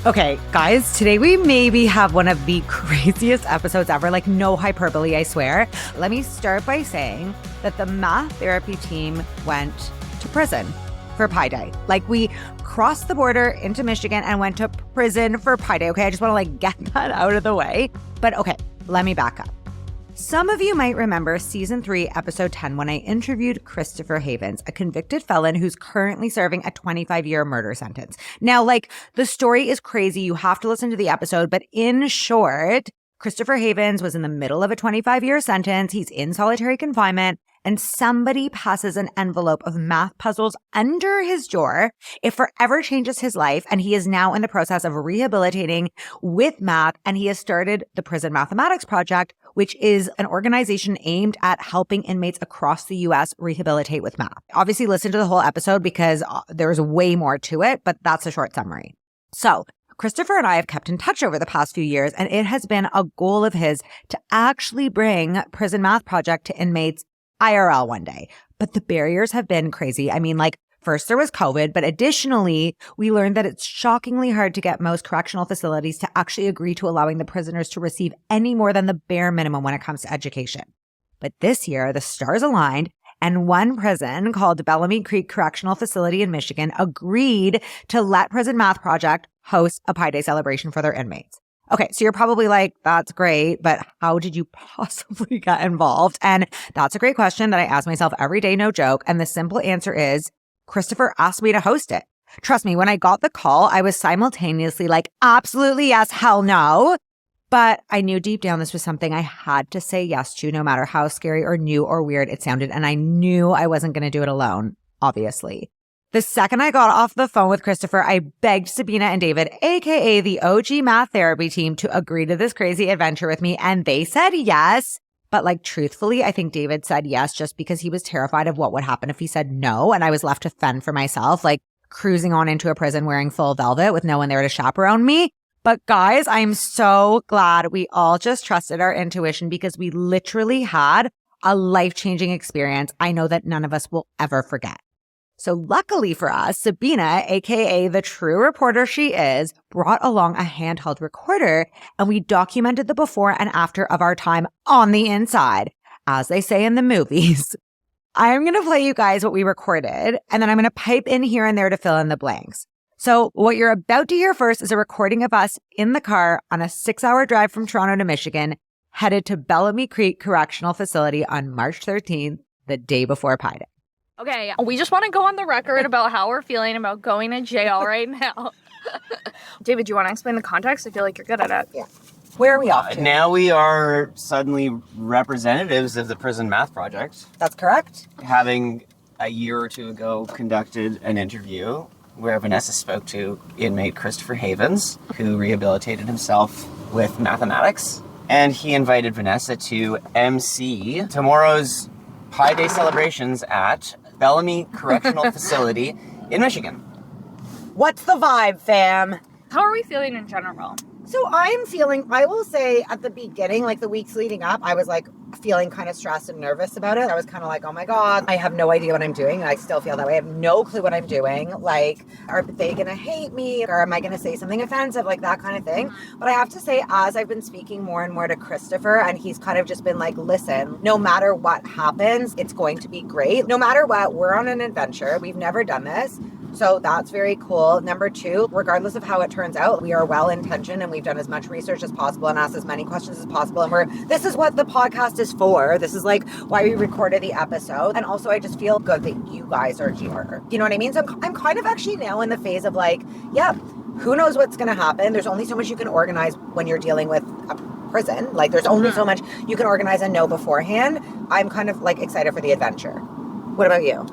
Okay, guys, today we maybe have one of the craziest episodes ever. Like, no hyperbole, I swear. Let me start by saying that the math therapy team went to prison for Pi Day. Like, we crossed the border into Michigan and went to prison for Pi Day. Okay, I just want to get that out of the way. But okay, let me back up. Some of you might remember season 3, episode 10, when I interviewed Christopher Havens, a convicted felon who's currently serving a 25-year murder sentence. Now, the story is crazy. You have to listen to the episode. But in short, Christopher Havens was in the middle of a 25-year sentence. He's in solitary confinement. And somebody passes an envelope of math puzzles under his door. It forever changes his life. And he is now in the process of rehabilitating with math. And he has started the Prison Mathematics Project, which is an organization aimed at helping inmates across the U.S. rehabilitate with math. Obviously, listen to the whole episode because there's way more to it, but that's a short summary. So Christopher and I have kept in touch over the past few years, and it has been a goal of his to actually bring Prison Math Project to inmates IRL one day. But the barriers have been crazy. I mean, first there was COVID, but additionally, we learned that it's shockingly hard to get most correctional facilities to actually agree to allowing the prisoners to receive any more than the bare minimum when it comes to education. But this year, the stars aligned, and one prison called Bellamy Creek Correctional Facility in Michigan agreed to let Prison Math Project host a Pi Day celebration for their inmates. Okay, so you're probably like, that's great, but how did you possibly get involved? And that's a great question that I ask myself every day, no joke. And the simple answer is, Christopher asked me to host it. Trust me, when I got the call, I was simultaneously like, absolutely yes, hell no. But I knew deep down this was something I had to say yes to, no matter how scary or new or weird it sounded. And I knew I wasn't going to do it alone, obviously. The second I got off the phone with Christopher, I begged Sabina and David, aka the OG math therapy team, to agree to this crazy adventure with me. And they said yes. But truthfully, I think David said yes just because he was terrified of what would happen if he said no. And I was left to fend for myself, cruising on into a prison wearing full velvet with no one there to chaperone me. But guys, I'm so glad we all just trusted our intuition because we literally had a life-changing experience I know that none of us will ever forget. So luckily for us, Sabina, aka the true reporter she is, brought along a handheld recorder, and we documented the before and after of our time on the inside, as they say in the movies. I'm going to play you guys what we recorded, and then I'm going to pipe in here and there to fill in the blanks. So what you're about to hear first is a recording of us in the car on a 6-hour drive from Toronto to Michigan, headed to Bellamy Creek Correctional Facility on March 13th, the day before Pi Day. Okay, we just want to go on the record about how we're feeling about going to jail right now. David, do you want to explain the context? I feel like you're good at it. Yeah. Where are we off to? Now we are suddenly representatives of the Prison Math Project. That's correct. Having a year or two ago conducted an interview where Vanessa spoke to inmate Christopher Havens, who rehabilitated himself with mathematics. And he invited Vanessa to MC tomorrow's Pi Day celebrations at Bellamy Correctional Facility in Michigan. What's the vibe, fam? How are we feeling in general? So I will say at the beginning, the weeks leading up, I was feeling kind of stressed and nervous about it. I was kind of oh my God, I have no idea what I'm doing. And I still feel that way. I have no clue what I'm doing. Are they going to hate me? Or am I going to say something offensive? That kind of thing. But I have to say, as I've been speaking more and more to Christopher, and he's kind of just been listen, no matter what happens, it's going to be great. No matter what, we're on an adventure. We've never done this. So that's very cool. Number 2, regardless of how it turns out, we are well-intentioned and we've done as much research as possible and asked as many questions as possible. And this is what the podcast is for. This is why we recorded the episode. And also I just feel good that you guys are here. You know what I mean? So I'm kind of actually now in the phase of who knows what's going to happen? There's only so much you can organize when you're dealing with a prison. There's only so much you can organize and know beforehand. I'm kind of excited for the adventure. What about you?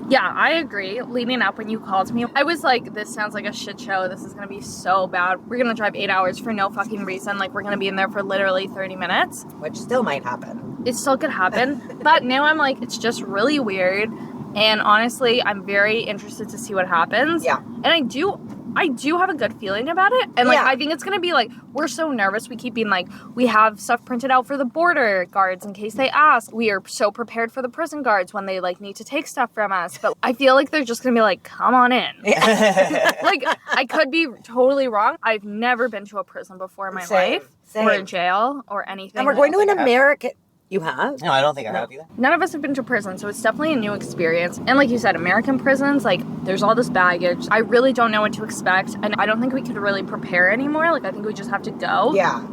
Yeah, I agree. Leading up when you called me, I was this sounds like a shit show. This is going to be so bad. We're going to drive 8 hours for no fucking reason. We're going to be in there for literally 30 minutes. Which still might happen. It still could happen. But now I'm it's just really weird. And honestly, I'm very interested to see what happens. Yeah. And I do have a good feeling about it. And, like, Yeah. I think it's going to be, like, we're so nervous. We keep being, like, we have stuff printed out for the border guards in case they ask. We are so prepared for the prison guards when they, like, need to take stuff from us. But I feel like they're just going to be like, come on in. Like, I could be totally wrong. I've never been to a prison before in my life. Same. Or a jail or anything. And we're going to an American... You have? No, I don't think I have either. None of us have been to prison, so it's definitely a new experience. And like you said, American prisons, like, there's all this baggage. I really don't know what to expect, and I don't think we could really prepare anymore. Like, I think we just have to go. Yeah.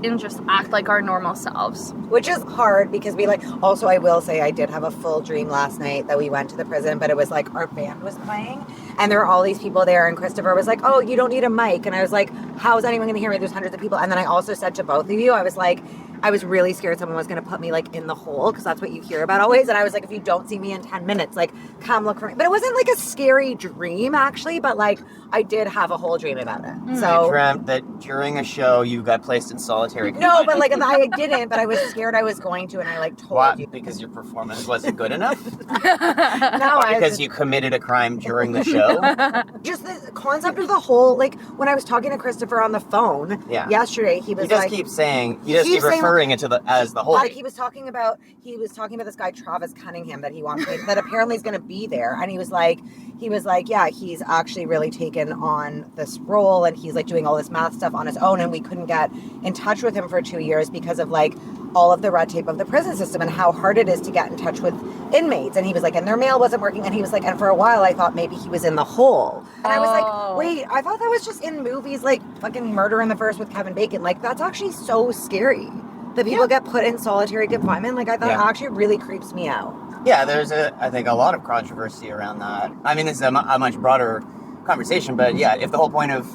And just act like our normal selves. Which is hard because also I will say I did have a full dream last night that we went to the prison, but it was like our band was playing and there were all these people there and Christopher was like, oh, you don't need a mic. And I was like, how is anyone going to hear me? There's hundreds of people. And then I also said to both of you, I was like, I was really scared someone was going to put me like in the hole because that's what you hear about always. And I was like, if you don't see me in 10 minutes, like come look for me. But it wasn't like a scary dream actually, but like I did have a whole dream about it. So I dreamt that during a show you got placed in solitary confinement. no, but like I didn't, but I was scared I was going to and I like told Why? you. Because your performance wasn't good enough? No, Or because you committed a crime during the show? just the concept of the whole, like when I was talking to Christopher on the phone yesterday, he was like, keep referring it to as the whole. Like he was talking about this guy Travis Cunningham that he wants that apparently is going to be there, and he was like, yeah, he's actually really taken on this role, and he's like doing all this math stuff on his own, and we couldn't get in touch with him for 2 years because of like all of the red tape of the prison system and how hard it is to get in touch with inmates. And he was like, and their mail wasn't working, and he was like, and for a while I thought maybe he was in the hole, and I was like, wait, I thought that was just in movies like fucking Murder in the First with Kevin Bacon. Like that's actually so scary. That people get put in solitary confinement, like I thought actually really creeps me out. Yeah, there's I think a lot of controversy around that. I mean, this is a much broader conversation, but yeah, if the whole point of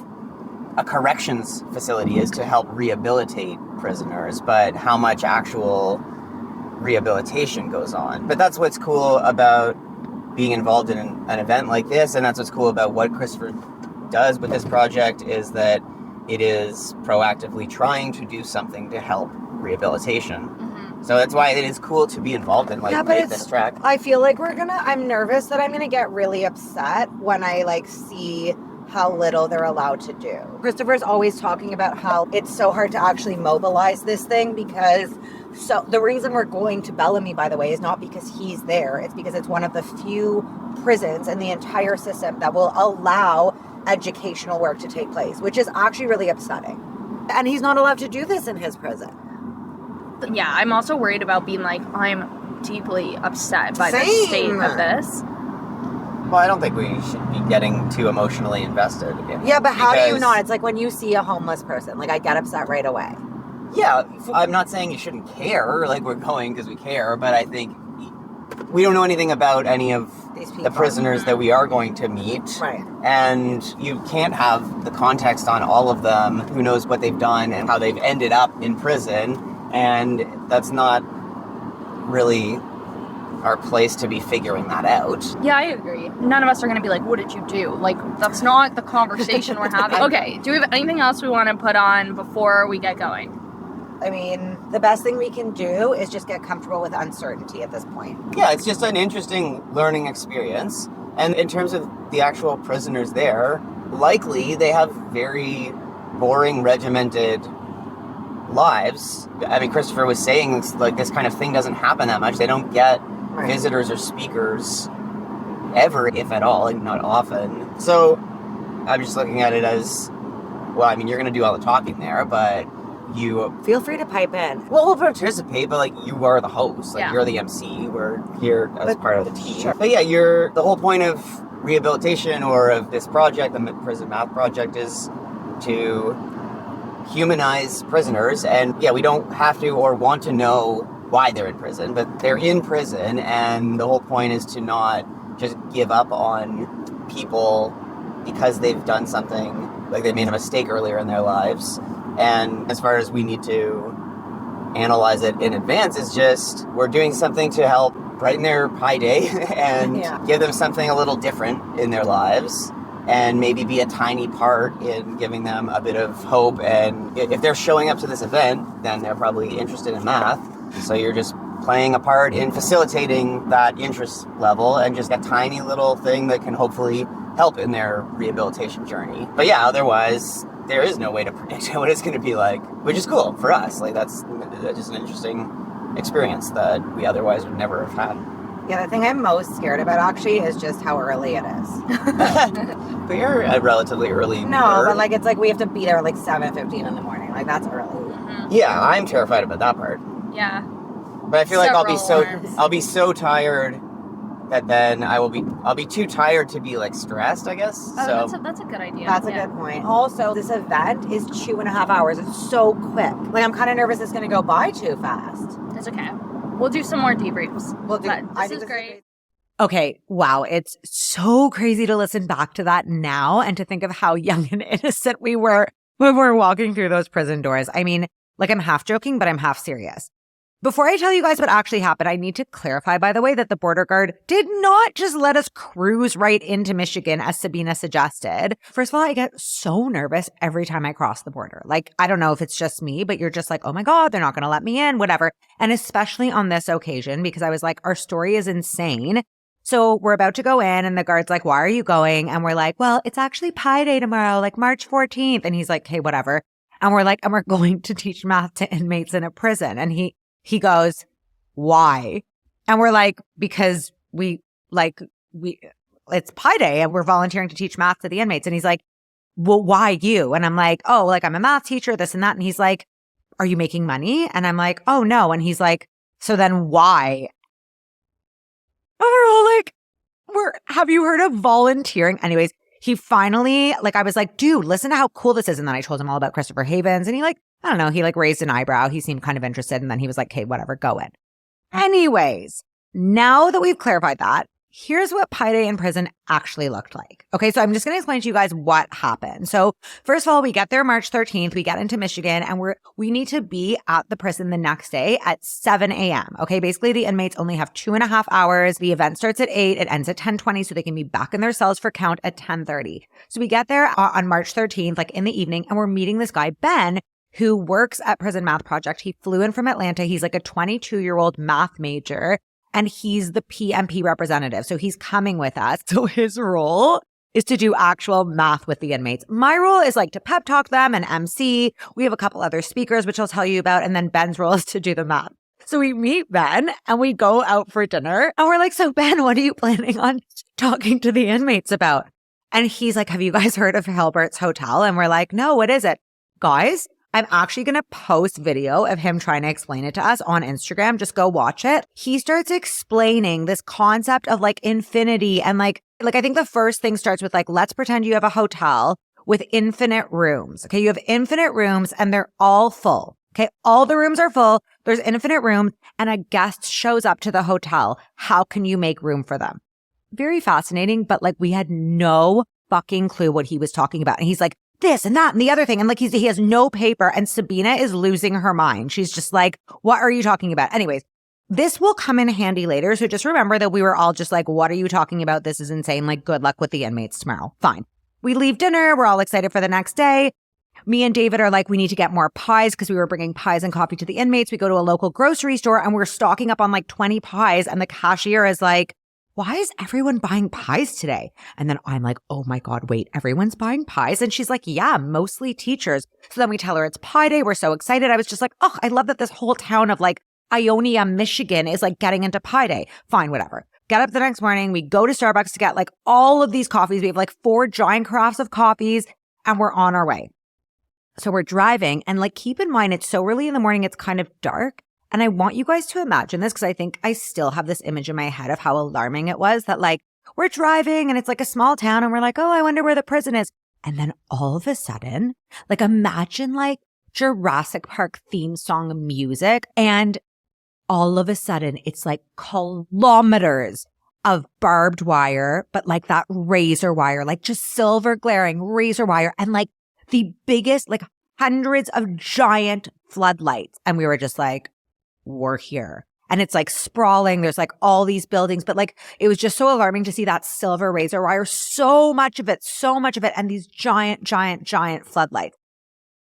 a corrections facility is to help rehabilitate prisoners, but how much actual rehabilitation goes on. But that's what's cool about being involved in an event like this, and that's what's cool about what Christopher does with this project, is that it is proactively trying to do something to help rehabilitation. Mm-hmm. So that's why it is cool to be involved in make this track. I feel like I'm nervous that I'm gonna get really upset when I like see how little they're allowed to do. Christopher's always talking about how it's so hard to actually mobilize this thing because the reason we're going to Bellamy, by the way, is not because he's there. It's because it's one of the few prisons in the entire system that will allow educational work to take place, which is actually really upsetting. And he's not allowed to do this in his prison. Yeah, I'm also worried about being like, I'm deeply upset by the state of this. Well, I don't think we should be getting too emotionally invested in it. Yeah, but how do you not? It's like when you see a homeless person, like I get upset right away. Yeah, I'm not saying you shouldn't care, like we're going because we care, but I think we don't know anything about any of the prisoners that we are going to meet. Right. And you can't have the context on all of them. Who knows what they've done and how they've ended up in prison. And that's not really our place to be figuring that out. Yeah, I agree. None of us are going to be like, what did you do? Like, that's not the conversation we're having. Okay, do we have anything else we want to put on before we get going? I mean, the best thing we can do is just get comfortable with uncertainty at this point. Yeah, it's just an interesting learning experience. And in terms of the actual prisoners there, likely they have very boring, regimented lives. I mean, Christopher was saying like this kind of thing doesn't happen that much. They don't get visitors or speakers ever, if at all, like not often. So I'm just looking at it as, well, I mean, you're going to do all the talking there, but you feel free to pipe in. Well, we'll participate, but like you are the host, like you're the MC. We're here as part of the team. Sure. But yeah, the whole point of rehabilitation or of this project, the Prison Math Project, is to humanize prisoners. And yeah, we don't have to or want to know why they're in prison, but they're in prison, and the whole point is to not just give up on people because they've done something, like they made a mistake earlier in their lives. And as far as we need to analyze it in advance, is just we're doing something to help brighten their pie day and give them something a little different in their lives, and maybe be a tiny part in giving them a bit of hope. And if they're showing up to this event, then they're probably interested in math. So you're just playing a part in facilitating that interest level and just a tiny little thing that can hopefully help in their rehabilitation journey. But yeah, otherwise, there is no way to predict what it's going to be like, which is cool for us. Like, that's just an interesting experience that we otherwise would never have had. Yeah, the thing I'm most scared about actually is just how early it is. But you're a relatively early No, bird. but like it's like we have to be there at like 7:15 in the morning. Like that's early. Mm-hmm. Yeah, I'm terrified about that part. Yeah. But I feel like Several I'll be so tired that then I'll be too tired to be like stressed, I guess. Oh, so that's a good idea. That's a good point. Also, this event is 2.5 hours. It's so quick. Like I'm kind of nervous it's going to go by too fast. It's okay. We'll do some more debriefs. We'll do. But this is great. Okay, wow, it's so crazy to listen back to that now and to think of how young and innocent we were when we were walking through those prison doors. I mean, like I'm half joking, but I'm half serious. Before I tell you guys what actually happened, I need to clarify, by the way, that the border guard did not just let us cruise right into Michigan as Sabina suggested. First of all, I get so nervous every time I cross the border. Like, I don't know if it's just me, but you're just like, oh my God, they're not going to let me in, whatever. And especially on this occasion, because I was like, our story is insane. So we're about to go in and the guard's like, why are you going? And we're like, well, it's actually Pi Day tomorrow, like March 14th. And he's like, hey, whatever. And we're like, and we're going to teach math to inmates in a prison. And he goes, why? And we're like, because it's Pi Day and we're volunteering to teach math to the inmates. And he's like, well, why you? And I'm like, oh, like I'm a math teacher, this and that. And he's like, are you making money? And I'm like, oh no. And he's like, so then why? And we're all like, have you heard of volunteering? Anyways, he finally, like, I was like, dude, listen to how cool this is. And then I told him all about Christopher Havens and he like, I don't know, he like raised an eyebrow. He seemed kind of interested. And then he was like, okay, whatever, go in. Anyways, now that we've clarified that, here's what Pi Day in prison actually looked like. Okay, so I'm just going to explain to you guys what happened. So first of all, we get there March 13th. We get into Michigan and we need to be at the prison the next day at 7 a.m. Okay, basically the inmates only have 2.5 hours. The event starts at 8. It ends at 10:20 so they can be back in their cells for count at 10:30. So we get there on March 13th, like in the evening, and we're meeting this guy, Ben, who works at Prison Math Project. He flew in from Atlanta. He's like a 22-year-old math major. And he's the PMP representative. So he's coming with us. So his role is to do actual math with the inmates. My role is like to pep talk them and MC. We have a couple other speakers, which I'll tell you about. And then Ben's role is to do the math. So we meet Ben and we go out for dinner. And we're like, so Ben, what are you planning on talking to the inmates about? And he's like, have you guys heard of Hilbert's Hotel? And we're like, no, what is it? Guys, I'm actually going to post video of him trying to explain it to us on Instagram. Just go watch it. He starts explaining this concept of like infinity. And like I think the first thing starts with like, let's pretend you have a hotel with infinite rooms. Okay. You have infinite rooms and they're all full. Okay. All the rooms are full. There's infinite rooms and a guest shows up to the hotel. How can you make room for them? Very fascinating. But like we had no fucking clue what he was talking about. And he's like, this and that and the other thing. And like he has no paper and Sabina is losing her mind. She's just like, what are you talking about? Anyways, this will come in handy later. So just remember that we were all just like, what are you talking about? This is insane. Like good luck with the inmates tomorrow. Fine. We leave dinner. We're all excited for the next day. Me and David are like, we need to get more pies because we were bringing pies and coffee to the inmates. We go to a local grocery store and we're stocking up on like 20 pies. And the cashier is like, why is everyone buying pies today? And then I'm like, oh my God, wait, everyone's buying pies? And she's like, yeah, mostly teachers. So then we tell her it's Pi Day. We're so excited. I was just like, oh, I love that this whole town of like Ionia, Michigan is like getting into Pi Day. Fine, whatever. Get up the next morning. We go to Starbucks to get like all of these coffees. We have like 4 giant carafes of coffees and we're on our way. So we're driving and like, keep in mind, it's so early in the morning. It's kind of dark. And I want you guys to imagine this because I think I still have this image in my head of how alarming it was that like we're driving and it's like a small town and we're like, oh, I wonder where the prison is. And then all of a sudden, like imagine like Jurassic Park theme song music. And all of a sudden it's like kilometers of barbed wire, but like that razor wire, like just silver glaring razor wire and like the biggest, like hundreds of giant floodlights. And we were just like, we're here. And it's like sprawling. There's like all these buildings, but like it was just so alarming to see that silver razor wire, so much of it. And these giant, giant, giant floodlights.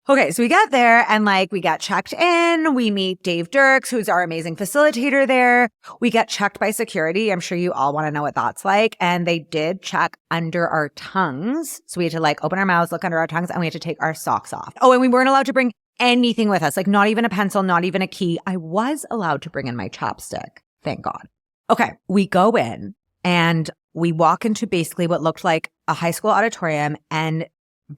Okay, so we get there and like we get checked in. We meet Dave Dirks, who's our amazing facilitator there. We get checked by security. I'm sure you all want to know what that's like. And they did check under our tongues. So we had to like open our mouths, look under our tongues, and we had to take our socks off. Oh, and we weren't allowed to bring anything with us, like not even a pencil, not even a key. I was allowed to bring in my chapstick. Thank God. Okay, we go in and we walk into basically what looked like a high school auditorium, and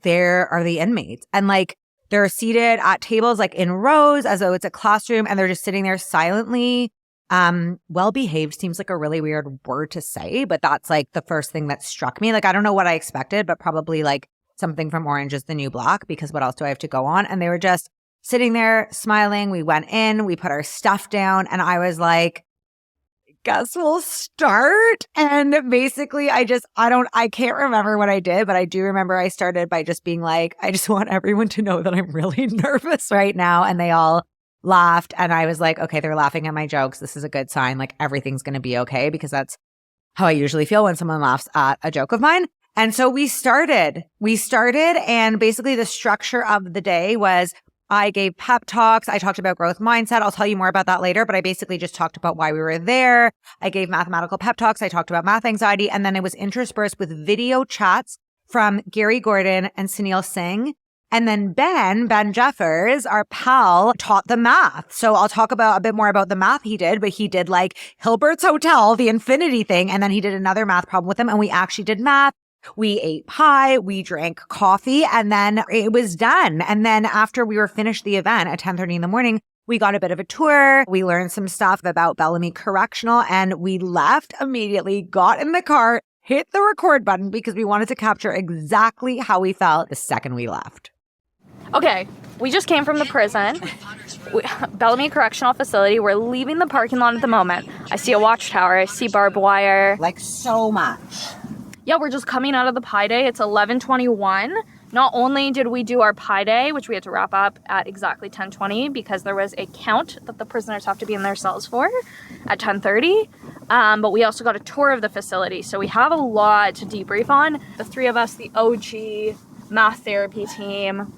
there are the inmates. And like, they're seated at tables like in rows as though it's a classroom, and they're just sitting there silently. Well-behaved seems like a really weird word to say, but that's like the first thing that struck me. Like, I don't know what I expected, but probably like something from Orange is the New Black, because what else do I have to go on? And they were just sitting there smiling. We went in, we put our stuff down, and I was like, guess we'll start. And basically I can't remember what I did, but I do remember I started by just being like, I just want everyone to know that I'm really nervous right now. And they all laughed. And I was like, okay, they're laughing at my jokes. This is a good sign. Like, everything's going to be okay, because that's how I usually feel when someone laughs at a joke of mine. And so we started, and basically the structure of the day was I gave pep talks. I talked about growth mindset. I'll tell you more about that later, but I basically just talked about why we were there. I gave mathematical pep talks. I talked about math anxiety. And then it was interspersed with video chats from Gary Gordon and Sunil Singh. And then Ben Jeffers, our pal, taught the math. So I'll talk about a bit more about the math he did, but he did like Hilbert's Hotel, the infinity thing. And then he did another math problem with him, and we actually did math. We ate pie, we drank coffee, and then it was done. And then after we were finished the event at 10:30 in the morning, we got a bit of a tour. We learned some stuff about Bellamy Correctional, and we left immediately, got in the car, hit the record button, because we wanted to capture exactly how we felt the second we left. Okay, we just came from the prison. Bellamy Correctional Facility. We're leaving the parking lot at the moment. I see a watchtower. I see barbed wire. Like, so much. Yeah, we're just coming out of the Pi Day. It's 11:21. Not only did we do our Pi Day, which we had to wrap up at exactly 10:20 because there was a count that the prisoners have to be in their cells for at 10:30, but we also got a tour of the facility. So we have a lot to debrief on. The three of us, the OG math therapy team.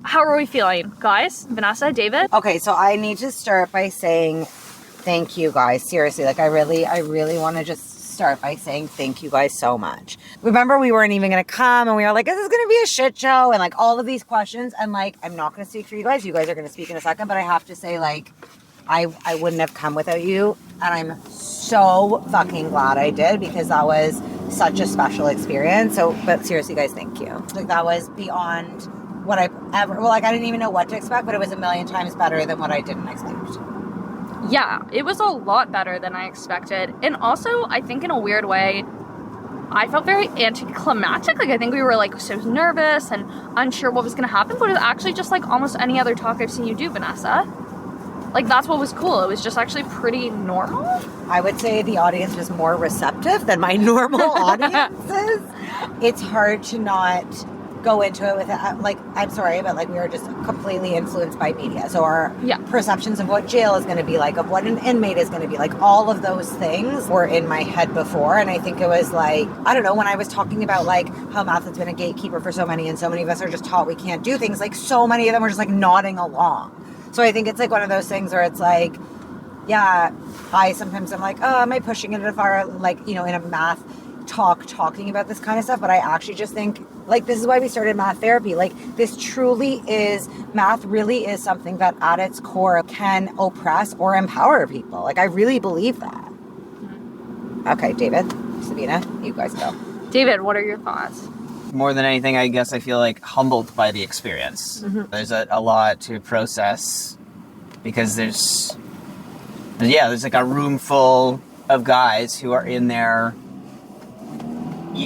How are we feeling, guys? Vanessa, David? Okay, so I need to start by saying thank you, guys. Seriously, like I really want to just start by saying thank you guys so much. Remember, we weren't even going to come, and we were like, this is going to be a shit show, and like all of these questions, and like, I'm not going to speak for you guys. You guys are going to speak in a second, but I have to say, like, I wouldn't have come without you, and I'm so fucking glad I did, because that was such a special experience. So, but seriously, guys, thank you. Like, that was beyond what I didn't even know what to expect, but it was a million times better than what I didn't expect. Yeah, it was a lot better than I expected. And also, I think in a weird way, I felt very anticlimactic. Like, I think we were like so nervous and unsure what was going to happen, but it was actually just like almost any other talk I've seen you do, Vanessa. Like, that's what was cool. It was just actually pretty normal. I would say the audience was more receptive than my normal audiences. It's hard to not go into it with like, I'm sorry, but like we were just completely influenced by media. So our perceptions of what jail is going to be like, of what an inmate is going to be like, all of those things were in my head before. And I think it was like, I don't know, when I was talking about like how math has been a gatekeeper for so many, and so many of us are just taught we can't do things, like so many of them were just like nodding along. So I think it's like one of those things where it's like, yeah, sometimes I'm like, oh, am I pushing it if I like, you know, in a math talking about this kind of stuff? But I actually just think like this is why we started math therapy. Like, this truly is, math really is something that at its core can oppress or empower people. Like, I really believe that. Okay, David, Sabina, you guys go. David, what are your thoughts? More than anything, I guess I feel like humbled by the experience. Mm-hmm. There's a lot to process, because there's like a room full of guys who are in there.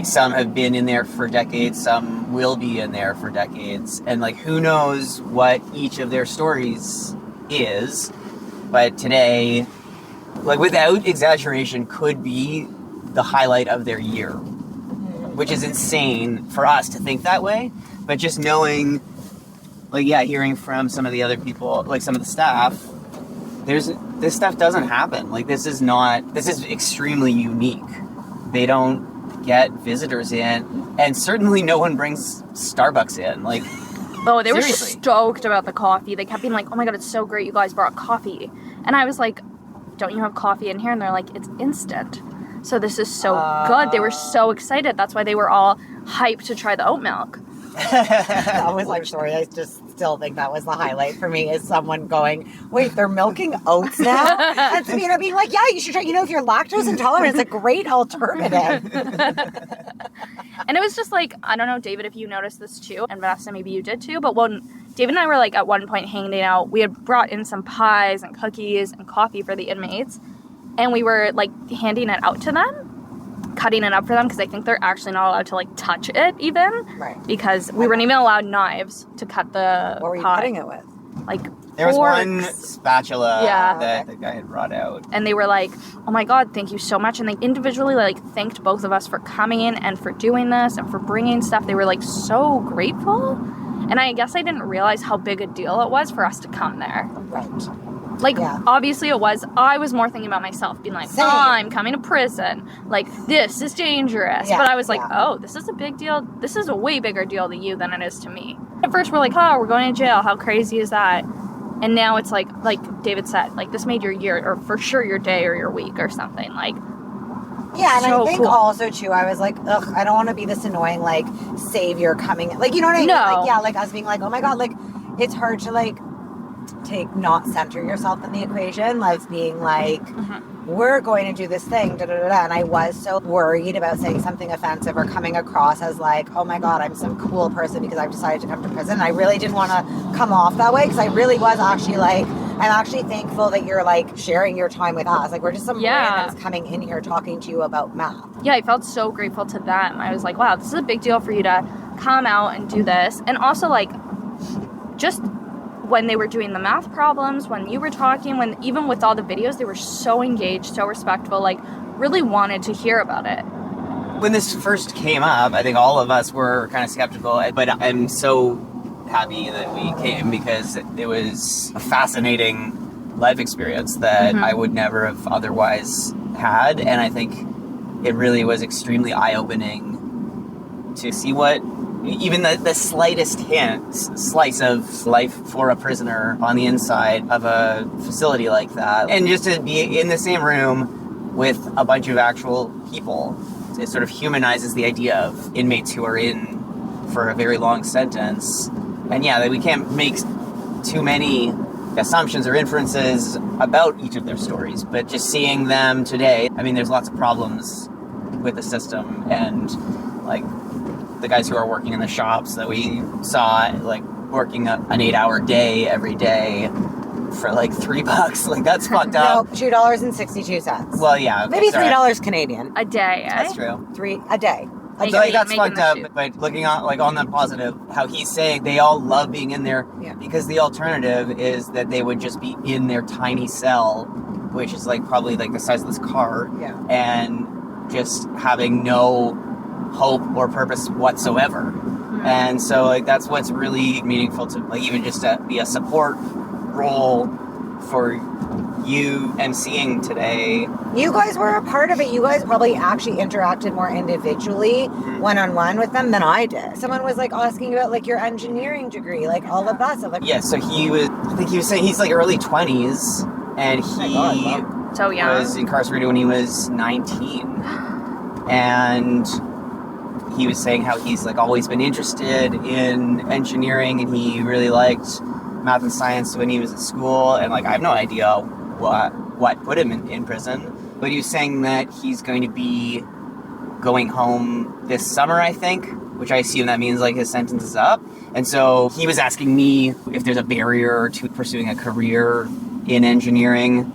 Some have been in there for decades, some will be in there for decades, and like who knows what each of their stories is, but today, like without exaggeration, could be the highlight of their year, which is insane for us to think that way. But just knowing, like, hearing from some of the other people, like some of the staff, this stuff doesn't happen. Like, this is extremely unique. They don't get visitors in, and certainly no one brings Starbucks in. Like, Oh, they were Seriously. stoked about the coffee. They kept being like, oh my God, it's so great you guys brought coffee. And I was like, don't you have coffee in here? And they're like, it's instant. So this is so good. They were so excited. That's why they were all hyped to try the oat milk. That was, I'm sorry, I just still think that was the highlight for me, is someone going, wait, they're milking oats now? And Sabina being like, yeah, you should try, if you're lactose intolerant, it's a great alternative. And it was just like, I don't know, David, if you noticed this too, and Vanessa, maybe you did too, but when David and I were like at one point hanging out, we had brought in some pies and cookies and coffee for the inmates, and we were like handing it out to them, cutting it up for them, because I think they're actually not allowed to like touch it even. Right. Because we weren't even allowed knives to cut the What were you pie. cutting it with? Like There was forks. one spatula Yeah. that the guy had brought out. And they were like, oh my God, thank you so much. And they individually like thanked both of us for coming in and for doing this and for bringing stuff. They were like so grateful. And I guess I didn't realize how big a deal it was for us to come there. Right. Like, Yeah. obviously it was. I was more thinking about myself, being like, Same. I'm coming to prison. Like, this is dangerous. Yeah, But I was like, yeah. oh, this is a big deal. This is a way bigger deal to you than it is to me. At first, we're like, oh, we're going to jail. How crazy is that? And now it's like David said, like, this made your year, or for sure your day or your week or something. Like, Yeah, and So I think cool. also too, I was like, ugh, I don't want to be this annoying like savior coming, like, you know what I mean? No. Like, yeah, like us being like, oh my God, like it's hard to like not center yourself in the equation, like being like, we're going to do this thing, da da da da. And I was so worried about saying something offensive or coming across as like, oh my God, I'm some cool person because I've decided to come to prison. I really didn't want to come off that way, because I really was actually like, I'm actually thankful that you're like sharing your time with us. Like, we're just some Yeah. randoms coming in here talking to you about math. yeah, I felt so grateful to them. I was like, wow, this is a big deal for you to come out and do this. And also, like, just when they were doing the math problems, when you were talking, when even with all the videos, they were so engaged, so respectful, like, really wanted to hear about it. When this first came up, I think all of us were kind of skeptical, but I'm so happy that we came, because it was a fascinating life experience that I would never have otherwise had. And I think it really was extremely eye-opening to see what even the slightest slice of life for a prisoner on the inside of a facility like that. And just to be in the same room with a bunch of actual people, it sort of humanizes the idea of inmates who are in for a very long sentence. And yeah, we can't make too many assumptions or inferences about each of their stories, but just seeing them today, I mean, there's lots of problems with the system, and like the guys who are working in the shops that we saw, like working an 8-hour day every day for like $3, like that's fucked No, up. $2.62. Well, yeah, okay, Maybe sorry. $3 Canadian. A day, eh? That's true. $3 a day. Making- So like that's making fucked the up, shoot. but looking on like on the positive, how he's saying they all love being in there, Yeah. because the alternative is that they would just be in their tiny cell, which is like probably like the size of this car, Yeah. and just having no hope or purpose whatsoever. And so like that's what's really meaningful to like even just to be a support role for you emceeing today. You guys were a part of it. You guys probably actually interacted more individually, one-on-one with them than I did. Someone was like asking about like your engineering degree, like all of that stuff. Like, Yeah, so I think he was saying he's like early 20s, and he God, So young. was incarcerated when he was 19. And he was saying how he's like always been interested in engineering, and he really liked math and science when he was at school. And like I have no idea what put him in prison, but he was saying that he's going to be going home this summer, I think, which I assume that means like his sentence is up. And so he was asking me if there's a barrier to pursuing a career in engineering,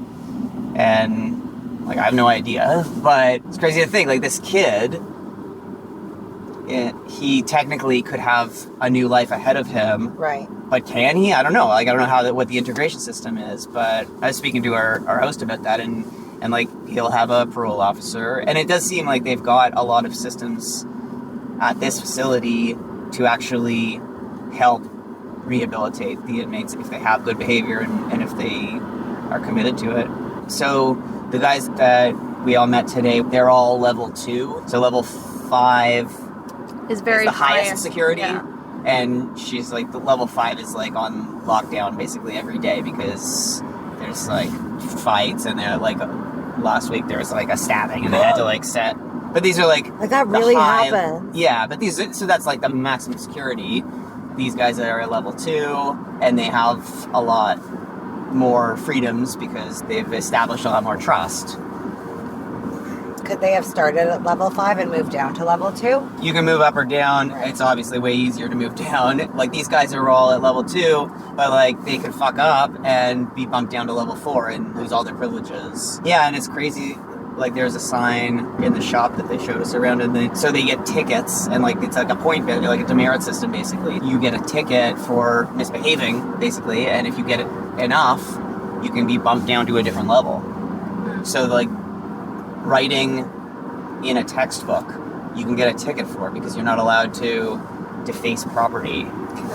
and like I have no idea, but it's crazy to think like this kid, he technically could have a new life ahead of him, right. but can he? I don't know. Like I don't know what the integration system is, but I was speaking to our host about that, and like he'll have a parole officer, and it does seem like they've got a lot of systems at this facility to actually help rehabilitate the inmates if they have good behavior and if they are committed to it. So the guys that we all met today, they're all level 2. So level 5 Is very is the highest high. security. Yeah. And she's like, the level 5 is like on lockdown basically every day because there's like fights, and they're like, last week there was like a stabbing and they had to like set. But these are like that really happens. Yeah, but so that's like the maximum security. These guys are at level 2, and they have a lot more freedoms because they've established a lot more trust. Could they have started at level 5 and moved down to level 2? You can move up or down. Right. It's obviously way easier to move down. Like, these guys are all at level 2, but like they could fuck up and be bumped down to level 4 and lose all their privileges. Yeah, and it's crazy. Like, there's a sign in the shop that they showed us around, and so they get tickets, and like it's like a point, like a demerit system basically. You get a ticket for misbehaving basically, and if you get it enough, you can be bumped down to a different level. So like, writing in a textbook, you can get a ticket for it because you're not allowed to deface property,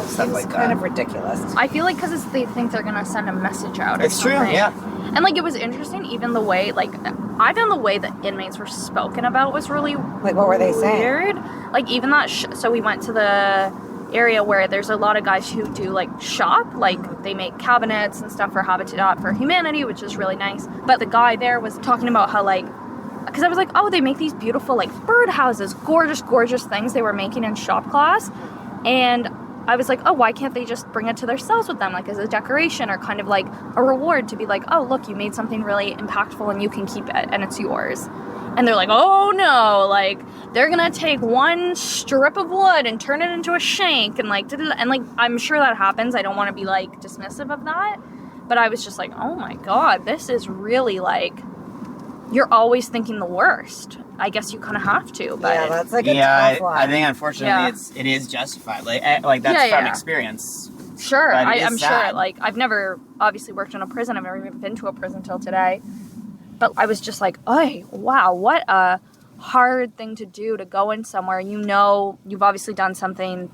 stuff like that. It's kind of ridiculous. I feel like because they think they're gonna send a message out. It's true, yeah. And like, it was interesting, even the way, like, I found the way that inmates were spoken about was really like, what were they saying? Weird. Like, even that. So we went to the area where there's a lot of guys who do like shop, like they make cabinets and stuff for Habitat for Humanity, which is really nice. But the guy there was talking about how, like, because I was like, oh, they make these beautiful like bird houses, gorgeous things they were making in shop class, and I was like, oh, why can't they just bring it to their cells with them, like as a decoration or kind of like a reward to be like, oh, look, you made something really impactful and you can keep it and it's yours. And they're like, oh no, like they're gonna take one strip of wood and turn it into a shank and like, and like, I'm sure that happens. I don't want to be like dismissive of that, but I was just like, oh my God, this is really like, you're always thinking the worst. I guess you kind of have to, but yeah, that's like a tough one. I think unfortunately it is justified. Like that's from experience. Sure, I'm sure. Like, I've never obviously worked in a prison. I've never even been to a prison till today. But I was just like, oh, wow, what a hard thing to do, to go in somewhere. You know, you've obviously done something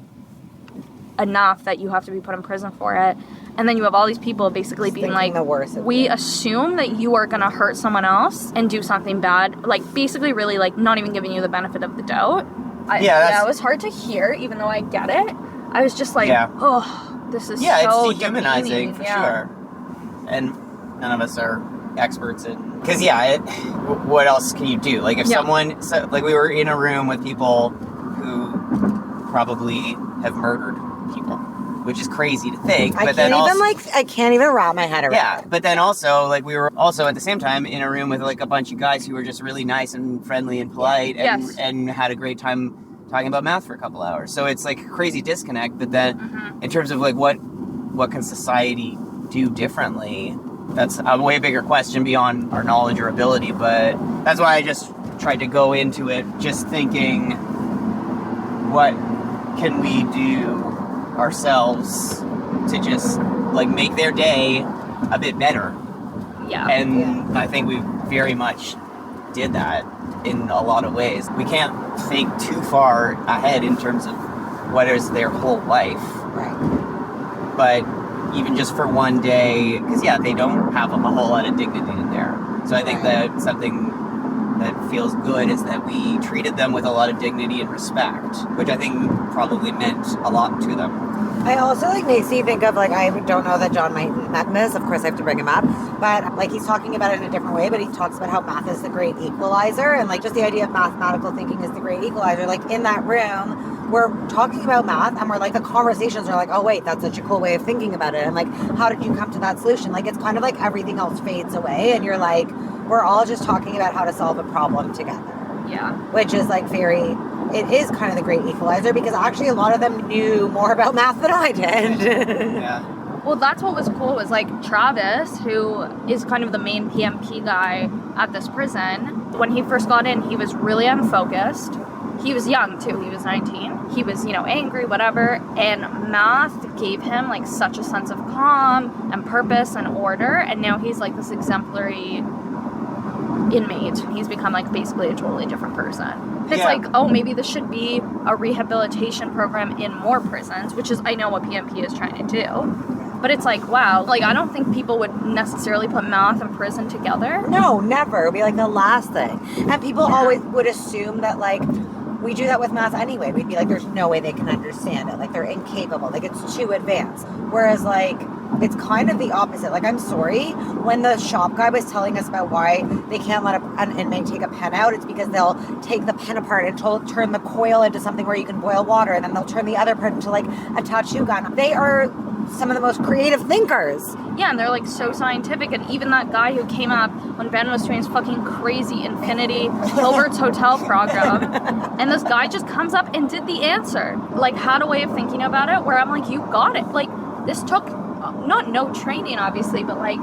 enough that you have to be put in prison for it. And then you have all these people basically being like, we assume that you are going to hurt someone else and do something bad. Like, basically really, like, not even giving you the benefit of the doubt. Yeah, it was hard to hear, even though I get it. I was just like, oh, this is so it's dehumanizing, for sure. And none of us are experts in... Because, what else can you do? Like, if someone... So, like, we were in a room with people who probably have murdered people, which is crazy to think. I can't even wrap my head around it. Yeah, but then also, like, we were also at the same time in a room with like a bunch of guys who were just really nice and friendly and polite and had a great time talking about math for a couple hours. So it's like a crazy disconnect. But then in terms of like what can society do differently, that's a way bigger question beyond our knowledge or ability. But that's why I just tried to go into it just thinking, what can we do ourselves to just like make their day a bit better? I think we very much did that in a lot of ways. We can't think too far ahead in terms of what is their whole life, right? But even just for one day, because they don't have a whole lot of dignity in there. So I think that something that feels good is that we treated them with a lot of dignity and respect, which I think probably meant a lot to them. I also makes me think of I don't know that John might met this. Of course, I have to bring him up, but he's talking about it in a different way. But he talks about how math is the great equalizer, and just the idea of mathematical thinking is the great equalizer. In that room, we're talking about math, and we're the conversations are oh wait, that's such a cool way of thinking about it, and how did you come to that solution? It's kind of everything else fades away, and you're we're all just talking about how to solve a problem together. Yeah, which is very. It is kind of the great equalizer because actually a lot of them knew more about math than I did. Yeah. Well, that's what was cool was Travis, who is kind of the main PMP guy at this prison. When he first got in, he was really unfocused. He was young too. He was 19. He was, angry, whatever. And math gave him such a sense of calm and purpose and order. And now he's this exemplary inmate. He's become basically a totally different person. It's oh, maybe this should be a rehabilitation program in more prisons, which is, I know what PMP is trying to do. But it's wow, I don't think people would necessarily put math and prison together. No, never. It would be the last thing. And people always would assume that we do that with math anyway. We'd be like, there's no way they can understand it. Like, they're incapable. Like, it's too advanced. Whereas, like, it's kind of the opposite. Like, I'm sorry, when the shop guy was telling us about why they can't let an inmate take a pen out, it's because they'll take the pen apart and turn the coil into something where you can boil water, and then they'll turn the other part into, like, a tattoo gun. They are some of the most creative thinkers. Yeah, and they're like so scientific. And even that guy who came up when Ben was doing his fucking crazy Infinity Hilbert's Hotel program, and this guy just comes up and did the answer. Like, had a way of thinking about it where I'm like, you got it. Like, this took not no training, obviously, but like,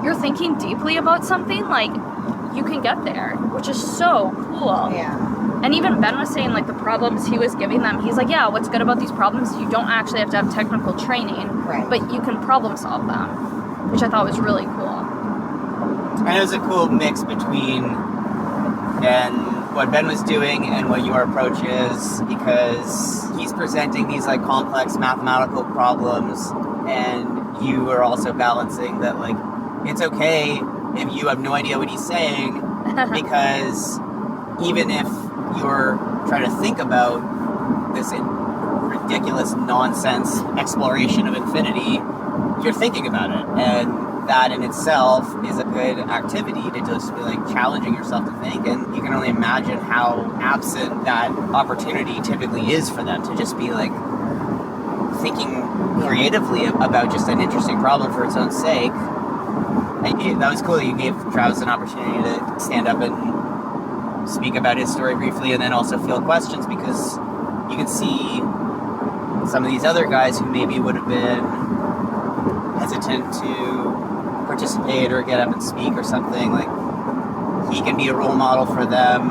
you're thinking deeply about something, like, you can get there, which is so cool. Yeah. And even Ben was saying, like, the problems he was giving them, he's like, yeah, what's good about these problems is you don't actually have to have technical training, right, but you can problem solve them, which I thought was really cool. And it was a cool mix between what Ben was doing and what your approach is, because he's presenting these, like, complex mathematical problems, and you are also balancing that, like, it's okay if you have no idea what he's saying, because even if you're trying to think about this ridiculous nonsense exploration of infinity, you're thinking about it, and that in itself is a good activity to just be like challenging yourself to think. And you can only imagine how absent that opportunity typically is for them to just be like thinking creatively about just an interesting problem for its own sake. And that was cool that you gave Travis an opportunity to stand up and speak about his story briefly, and then also field questions, because you can see some of these other guys who maybe would have been hesitant to participate or get up and speak or something. Like, he can be a role model for them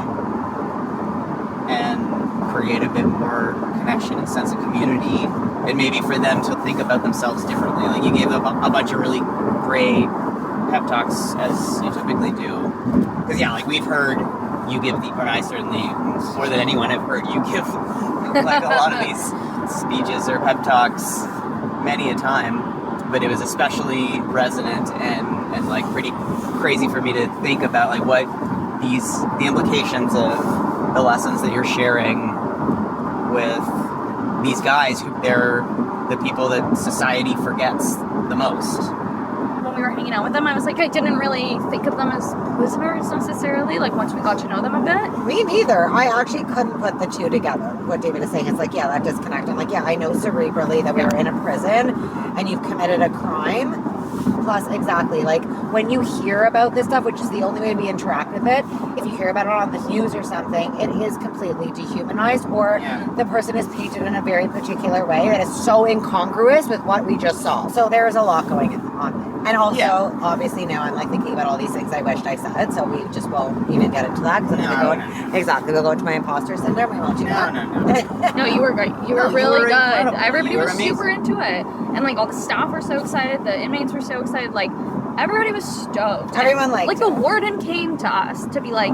and create a bit more connection and sense of community, and maybe for them to think about themselves differently. Like, you gave them a bunch of really great pep talks, as you typically do, because like, we've heard you give or I certainly, more than anyone, have heard you give like a lot of these speeches or pep talks many a time, but it was especially resonant and like pretty crazy for me to think about like what the implications of the lessons that you're sharing with these guys who they're the people that society forgets the most. When we were hanging out with them, I was like, I didn't really think of them as prisoners necessarily, like once we got to know them a bit. Me neither. I actually couldn't put the two together. What David is saying, it's like, yeah, that disconnect. I'm like, yeah, I know cerebrally that we were in a prison and you've committed a crime. Plus, exactly, like when you hear about this stuff, which is the only way we interact with it, if you hear about it on the news or something, it is completely dehumanized, or the person is painted in a very particular way that is so incongruous with what we just saw. So there is a lot going on there. And also, obviously now I'm like thinking about all these things I wished I said, so we just won't even get into that. Exactly, we'll go into my imposter syndrome. We won't do that. No, you were great. You were really good. Incredible. Everybody was amazing. super into it. And like all the staff were so excited, the inmates were so excited, like everybody was stoked. Everyone liked like the warden came to us to be like,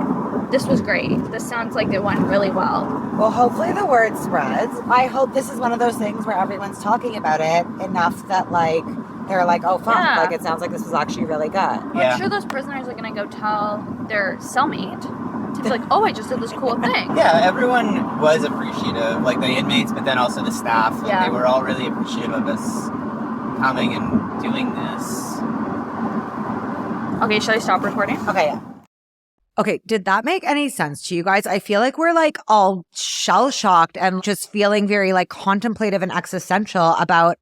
this was great. This sounds like it went really well. Well, hopefully the word spreads. I hope this is one of those things where everyone's talking about it enough that like they're like, oh fuck, like it sounds like this was actually really good. Well, I'm sure those prisoners are gonna go tell their cellmate to be like, oh, I just did this cool thing. Yeah, everyone was appreciative, like the inmates, but then also the staff. Like, they were all really appreciative of us coming and doing this. Okay, should I stop recording? Okay, yeah. Okay, did that make any sense to you guys? I feel like we're like all shell-shocked and just feeling very like contemplative and existential about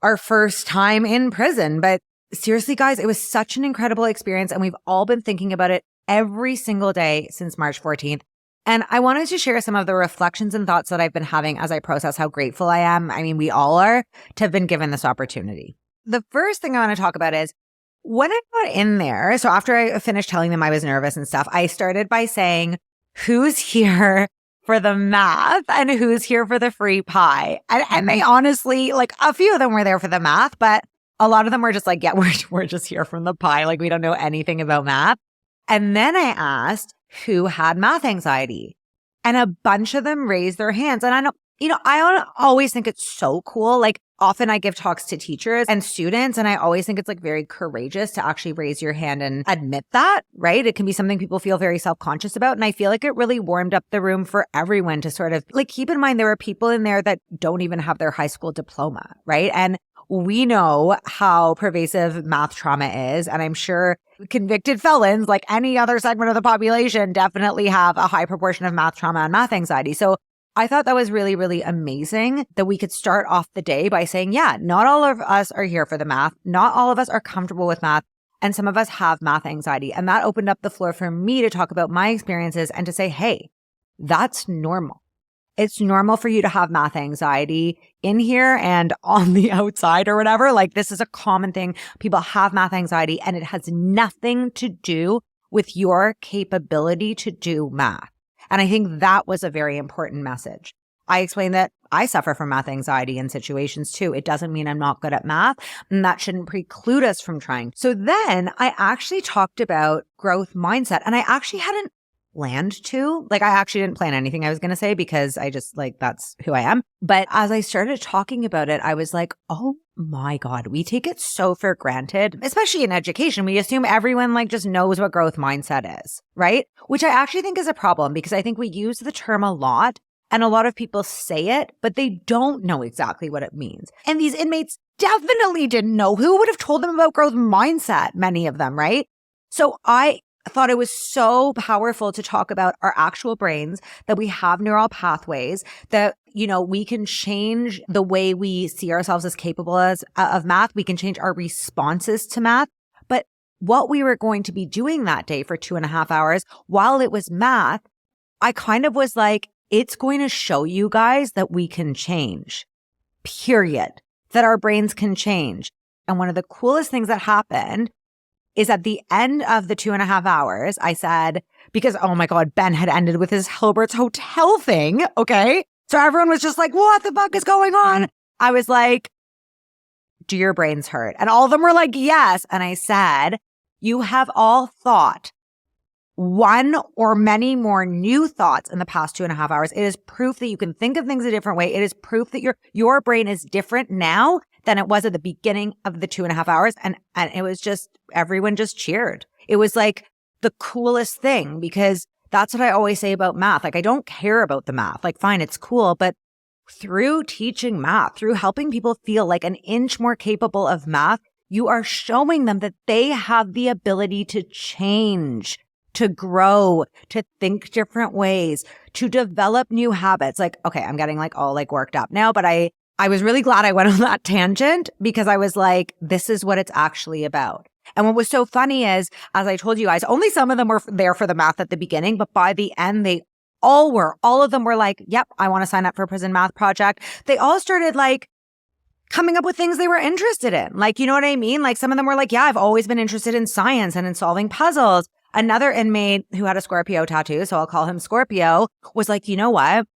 our first time in prison. But seriously, guys, it was such an incredible experience, and we've all been thinking about it every single day since March 14th. And I wanted to share some of the reflections and thoughts that I've been having as I process how grateful I am. I mean, we all are to have been given this opportunity. The first thing I want to talk about is when I got in there, so after I finished telling them I was nervous and stuff, I started by saying, who's here for the math and who's here for the free pie? And they honestly, like a few of them were there for the math, but a lot of them were just like, yeah, we're just here from the pie. Like we don't know anything about math. And then I asked who had math anxiety, and a bunch of them raised their hands. And I always think it's so cool. Like often I give talks to teachers and students, and I always think it's like very courageous to actually raise your hand and admit that, right? It can be something people feel very self-conscious about. And I feel like it really warmed up the room for everyone to sort of like keep in mind there were people in there that don't even have their high school diploma, right? And we know how pervasive math trauma is. And I'm sure convicted felons, like any other segment of the population, definitely have a high proportion of math trauma and math anxiety. So I thought that was really, really amazing that we could start off the day by saying, yeah, not all of us are here for the math. Not all of us are comfortable with math. And some of us have math anxiety. And that opened up the floor for me to talk about my experiences and to say, hey, that's normal. It's normal for you to have math anxiety in here and on the outside or whatever. Like this is a common thing. People have math anxiety and it has nothing to do with your capability to do math. And I think that was a very important message. I explained that I suffer from math anxiety in situations too. It doesn't mean I'm not good at math, and that shouldn't preclude us from trying. So then I actually talked about growth mindset, and I actually hadn't planned to. Like, I actually didn't plan anything I was going to say because I just that's who I am. But as I started talking about it, I was like, oh my God, we take it so for granted, especially in education. We assume everyone just knows what growth mindset is, right? Which I actually think is a problem because I think we use the term a lot and a lot of people say it, but they don't know exactly what it means. And these inmates definitely didn't know. Who would have told them about growth mindset? Many of them, right? So I thought it was so powerful to talk about our actual brains, that we have neural pathways, that, we can change the way we see ourselves as capable of math. We can change our responses to math. But what we were going to be doing that day for 2.5 hours while it was math, I kind of was like, it's going to show you guys that we can change, period, that our brains can change. And one of the coolest things that happened is at the end of the 2.5 hours, I said, because, oh my God, Ben had ended with his Hilbert's Hotel thing. Okay. So everyone was just like, what the fuck is going on? I was like, do your brains hurt? And all of them were like, yes. And I said, you have all thought one or many more new thoughts in the past 2.5 hours. It is proof that you can think of things a different way. It is proof that your brain is different now than it was at the beginning of the 2.5 hours. And it was just, everyone just cheered. It was like the coolest thing, because that's what I always say about math. I don't care about the math. Fine, it's cool. But through teaching math, through helping people feel like an inch more capable of math, you are showing them that they have the ability to change, to grow, to think different ways, to develop new habits. Okay, I'm getting all worked up now, but I was really glad I went on that tangent, because I was like, this is what it's actually about. And what was so funny is, as I told you guys, only some of them were there for the math at the beginning, but by the end, they all were. All of them were like, yep, I want to sign up for a prison math project. They all started coming up with things they were interested in. You know what I mean? Some of them were like, yeah, I've always been interested in science and in solving puzzles. Another inmate who had a Scorpio tattoo, so I'll call him Scorpio, was like, you know what?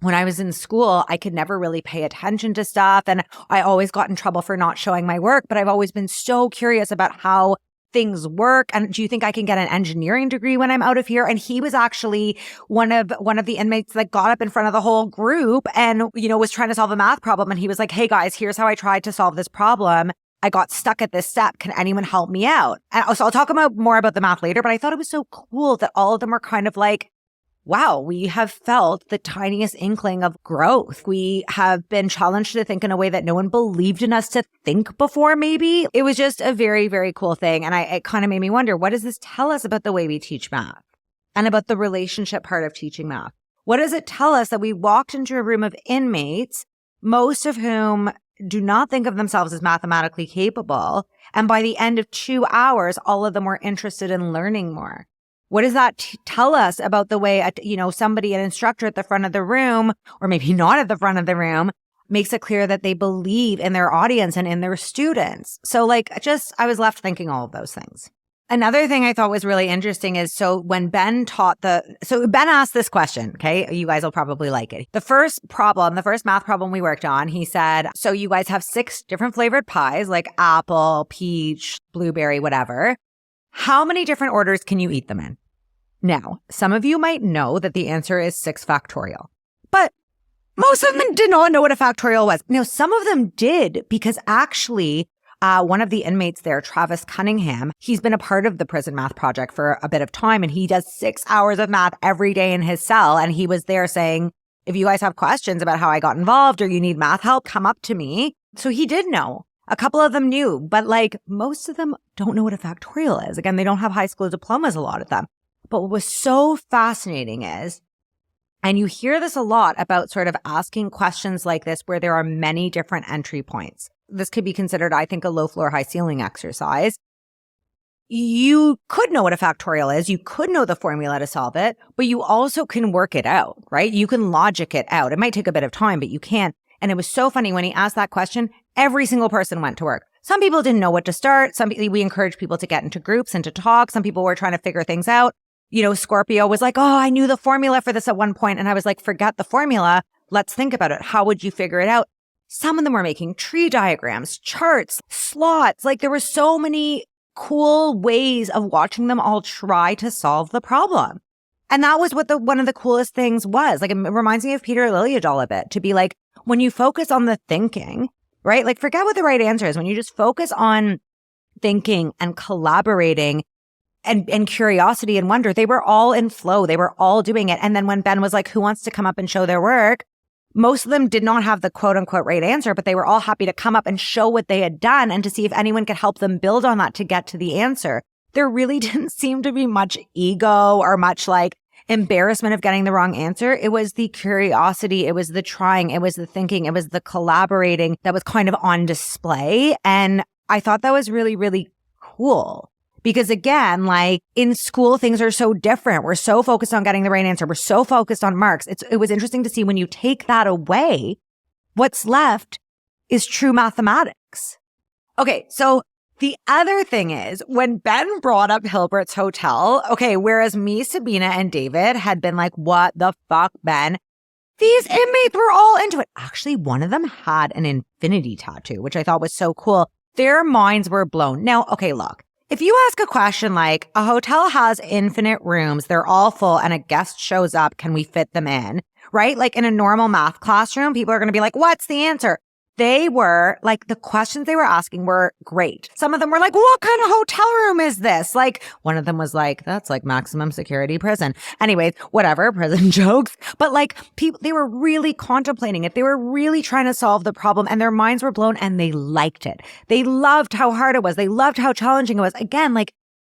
When I was in school, I could never really pay attention to stuff. And I always got in trouble for not showing my work. But I've always been so curious about how things work. And do you think I can get an engineering degree when I'm out of here? And he was actually one of the inmates that got up in front of the whole group and, was trying to solve a math problem. And he was like, hey guys, here's how I tried to solve this problem. I got stuck at this step. Can anyone help me out? And so I'll talk more about the math later, but I thought it was so cool that all of them were kind of like, wow, we have felt the tiniest inkling of growth. We have been challenged to think in a way that no one believed in us to think before, maybe. It was just a very, very cool thing. And it kind of made me wonder, what does this tell us about the way we teach math and about the relationship part of teaching math? What does it tell us that we walked into a room of inmates, most of whom do not think of themselves as mathematically capable, and by the end of 2 hours, all of them were interested in learning more? What does that tell us about the way, somebody, an instructor at the front of the room, or maybe not at the front of the room, makes it clear that they believe in their audience and in their students? So I was left thinking all of those things. Another thing I thought was really interesting is, so when Ben Ben asked this question, okay? You guys will probably like it. The first math problem we worked on, he said, so you guys have 6 different flavored pies, like apple, peach, blueberry, whatever. How many different orders can you eat them in? Now, some of you might know that the answer is 6 factorial, but Most of them did not know what a factorial was. Now, some of them did because actually one of the inmates there, Travis Cunningham, he's been a part of the prison math project for a bit of time, and he does 6 hours of math every day in his cell. And he was there saying, if you guys have questions about how I got involved or you need math help, come up to me. So he did know. A couple of them knew, but like most of them don't know what a factorial is. Again, they don't have high school diplomas, a lot of them. But what was so fascinating is, and you hear this a lot about sort of asking questions like this where there are many different entry points. This could be considered, I think, a low floor, high ceiling exercise. You could know what a factorial is. You could know the formula to solve it, but you also can work it out, right? You can logic it out. It might take a bit of time, but you can. And it was so funny when he asked that question, every single person went to work. Some people didn't know what to start. We encouraged people to get into groups and to talk. Some people were trying to figure things out. You know, Scorpio was like, oh, I knew the formula for this at one point. And I was like, forget the formula. Let's think about it. How would you figure it out? Some of them were making tree diagrams, charts, slots. Like there were so many cool ways of watching them all try to solve the problem. And that was what one of the coolest things was. Like it reminds me of Peter Liljedahl a bit, to be like, when you focus on the thinking, right? Like forget what the right answer is. When you just focus on thinking and collaborating and curiosity and wonder, they were all in flow. They were all doing it. And then when Ben was like, who wants to come up and show their work? Most of them did not have the quote unquote right answer, but they were all happy to come up and show what they had done and to see if anyone could help them build on that to get to the answer. There really didn't seem to be much ego or much like embarrassment of getting the wrong answer. It was the curiosity. It was the trying. It was the thinking. It was the collaborating that was kind of on display. And I thought that was really, really cool. Because again, like in school, things are so different. We're so focused on getting the right answer. We're so focused on marks. It was interesting to see when you take that away, what's left is true mathematics. Okay, so the other thing is when Ben brought up Hilbert's Hotel, okay, whereas me, Sabina, and David had been like, what the fuck, Ben? These inmates were all into it. Actually, one of them had an infinity tattoo, which I thought was so cool. Their minds were blown. Now, okay, look. If you ask a question like, a hotel has infinite rooms, they're all full, and a guest shows up, can we fit them in? Right? Like in a normal math classroom, people are going to be like, what's the answer? They were like, the questions they were asking were great. Some of them were like, what kind of hotel room is this? Like one of them was like, that's like maximum security prison. Anyways, whatever, prison jokes. But like people, they were really contemplating it. They were really trying to solve the problem and their minds were blown and they liked it. They loved how hard it was. They loved how challenging it was. Again, like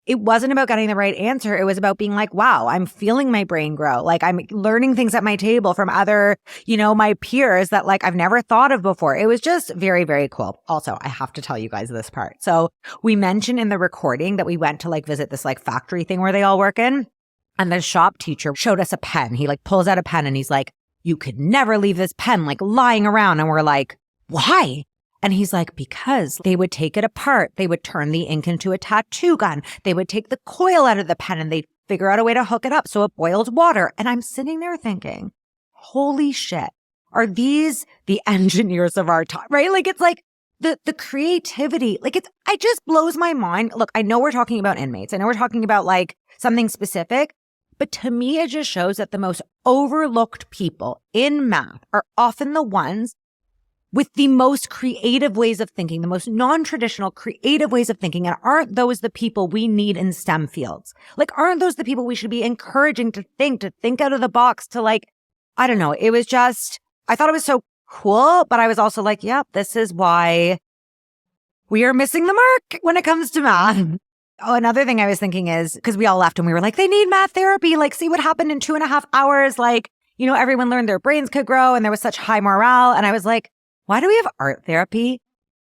it wasn't about getting the right answer. It was about being like, wow, I'm feeling my brain grow. Like I'm learning things at my table from other, my peers that like I've never thought of before. It was just very, very cool. Also, I have to tell you guys this part. So we mentioned in the recording that we went to like visit this like factory thing where they all work in. And the shop teacher showed us a pen. He like pulls out a pen and he's like, you could never leave this pen like lying around. And we're like, why? And he's like, because they would take it apart. They would turn the ink into a tattoo gun. They would take the coil out of the pen and they'd figure out a way to hook it up so it boiled water. And I'm sitting there thinking, holy shit, are these the engineers of our time? Right? Like, it's like the creativity, like it just blows my mind. Look, I know we're talking about inmates. I know we're talking about like something specific, but to me, it just shows that the most overlooked people in math are often the ones with the most creative ways of thinking, the most non-traditional creative ways of thinking. And aren't those the people we need in STEM fields? Like, aren't those the people we should be encouraging to think out of the box, to like, I don't know. It was just, I thought it was so cool, but I was also like, yep, this is why we are missing the mark when it comes to math. Oh, another thing I was thinking is, because we all left and we were like, they need math therapy. Like, see what happened in 2.5 hours. Like, everyone learned their brains could grow and there was such high morale. And I was like, why do we have art therapy,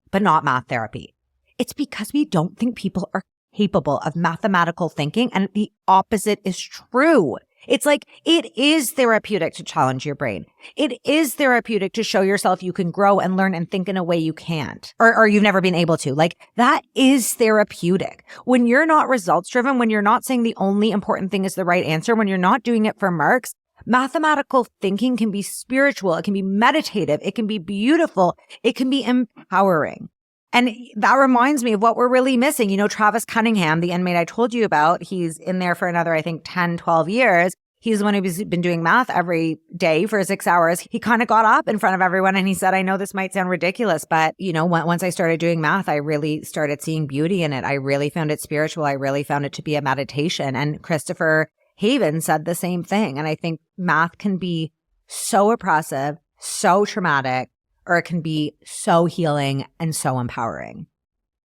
but not math therapy? It's because we don't think people are capable of mathematical thinking. And the opposite is true. It's like, it is therapeutic to challenge your brain. It is therapeutic to show yourself you can grow and learn and think in a way you can't, or you've never been able to. Like, that is therapeutic. When you're not results driven, when you're not saying the only important thing is the right answer, when you're not doing it for marks, mathematical thinking can be spiritual. It can be meditative. It can be beautiful. It can be empowering. And that reminds me of what we're really missing. Travis Cunningham, the inmate I told you about, he's in there for another, I think, 10, 12 years. He's the one who's been doing math every day for 6 hours. He kind of got up in front of everyone and he said, I know this might sound ridiculous, but once I started doing math, I really started seeing beauty in it. I really found it spiritual. I really found it to be a meditation. And Christopher Haven said the same thing. And I think math can be so oppressive, so traumatic, or it can be so healing and so empowering.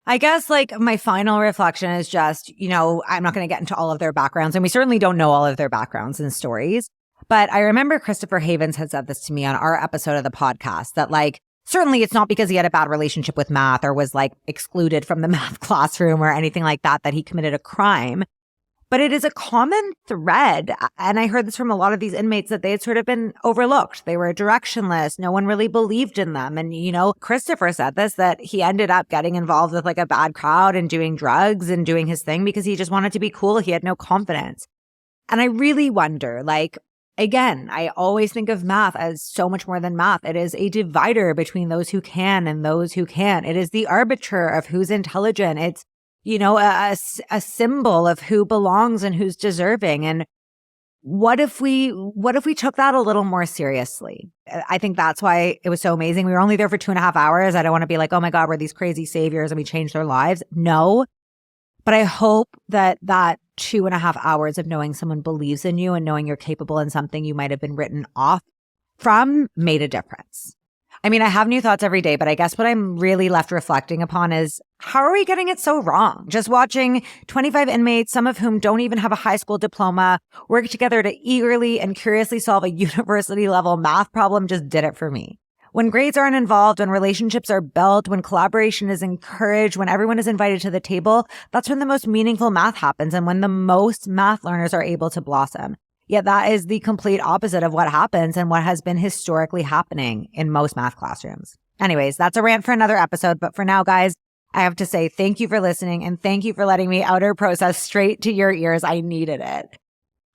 I guess my final reflection is just, I'm not going to get into all of their backgrounds, and we certainly don't know all of their backgrounds and stories. But I remember Christopher Havens had said this to me on our episode of the podcast that certainly it's not because he had a bad relationship with math or was excluded from the math classroom or anything like that he committed a crime. But it is a common thread. And I heard this from a lot of these inmates that they had sort of been overlooked. They were directionless. No one really believed in them. And, Christopher said this, that he ended up getting involved with a bad crowd and doing drugs and doing his thing because he just wanted to be cool. He had no confidence. And I really wonder, again, I always think of math as so much more than math. It is a divider between those who can and those who can't. It is the arbiter of who's intelligent. It's a symbol of who belongs and who's deserving. And what if we took that a little more seriously? I think that's why it was so amazing. We were only there for 2.5 hours. I don't want to be oh my God, we're these crazy saviors and we changed their lives. No, but I hope that 2.5 hours of knowing someone believes in you and knowing you're capable in something you might have been written off from made a difference. I mean, I have new thoughts every day, but I guess what I'm really left reflecting upon is how are we getting it so wrong? Just watching 25 inmates, some of whom don't even have a high school diploma, work together to eagerly and curiously solve a university level math problem just did it for me. When grades aren't involved, when relationships are built, when collaboration is encouraged, when everyone is invited to the table, that's when the most meaningful math happens and when the most math learners are able to blossom. Yet that is the complete opposite of what happens and what has been historically happening in most math classrooms. Anyways, that's a rant for another episode. But for now, guys, I have to say thank you for listening and thank you for letting me outer process straight to your ears. I needed it.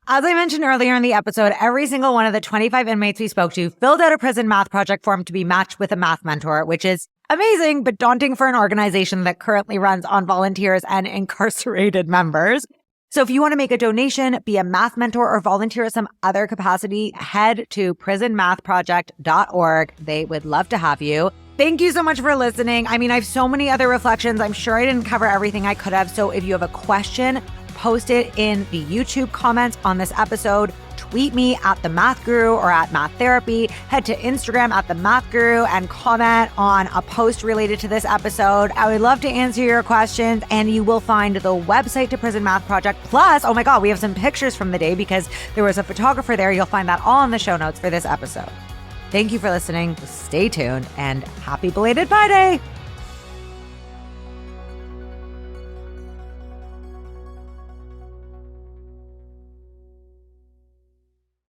As I mentioned earlier in the episode, every single one of the 25 inmates we spoke to filled out a prison math project form to be matched with a math mentor, which is amazing, but daunting for an organization that currently runs on volunteers and incarcerated members. So if you want to make a donation, be a math mentor, or volunteer at some other capacity, head to prisonmathproject.org. They would love to have you. Thank you so much for listening. I mean, I have so many other reflections. I'm sure I didn't cover everything I could have. So if you have a question, post it in the YouTube comments on this episode. Tweet me at The Math Guru or at Math Therapy. Head to Instagram at The Math Guru and comment on a post related to this episode. I would love to answer your questions, and you will find the website to Prison Math Project. Plus, oh my God, we have some pictures from the day because there was a photographer there. You'll find that all in the show notes for this episode. Thank you for listening. Stay tuned and happy belated Pi Day.